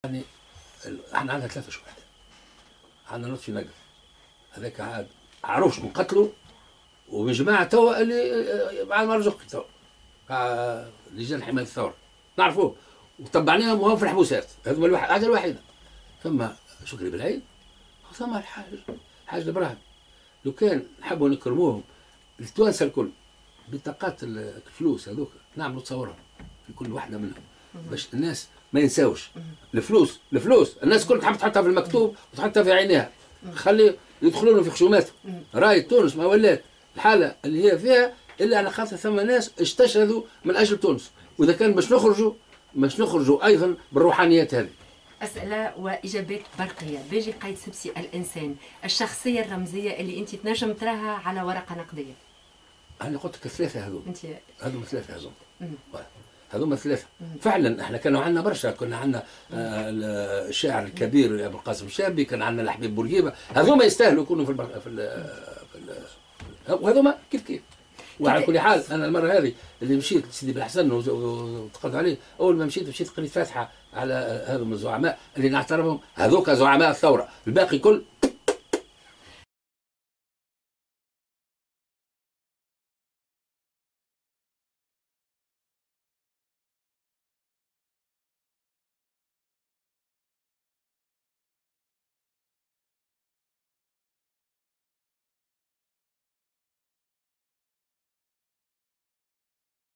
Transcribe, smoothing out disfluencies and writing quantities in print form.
يعني احنا عندنا ثلاثة شهداء. عندنا لطفي نقر هذاك عاد عروش من قتله، ومن جماعة توا اللي بعد ما رزق توا لجان حماية الثورة نعرفوه وتبعناهم وهم في الحبوسات. هذوما الحاجة الوحيدة. ثم شكري بالعيد ثم الحاج ابراهيم. لو كان نحبوا نكرموهم التوانسه الكل بطاقات الفلوس هذوك نعملوا تصورهم في كل واحده منهم باش الناس ما ينساوش. الفلوس الناس كل تحب تحطها في المكتوب وتحطها في عينيها، خلي يدخلون في خشوماتهم. راي تونس ما ولات الحاله اللي هي فيها الا على خاطر ثم ناس استشهدوا من اجل تونس، واذا كان باش نخرجوا ايضا بالروحانيات هذه. أسئلة وإجابات برقية. باجي قايد سبسي الإنسان، الشخصية الرمزية اللي أنت تنجم تراها على ورقة نقدية. أنا قلت لك الثلاثة هذوما. أنت هذوما ثلاثة هذوما ثلاثة. فعلا احنا كانوا عندنا برشا، كنا عندنا الشاعر الكبير أبو القاسم الشابي، كان عندنا الحبيب بورقيبة، هذوما يستاهلوا يكونوا وهذوما كيف. وعلى كل حال انا المره هذه اللي مشيت لسيدي بالحسن وتقدم عليه، اول ما مشيت قريت فاتحه على هذوما الزعماء اللي نعتبرهم هذوك زعماء الثوره، الباقي كل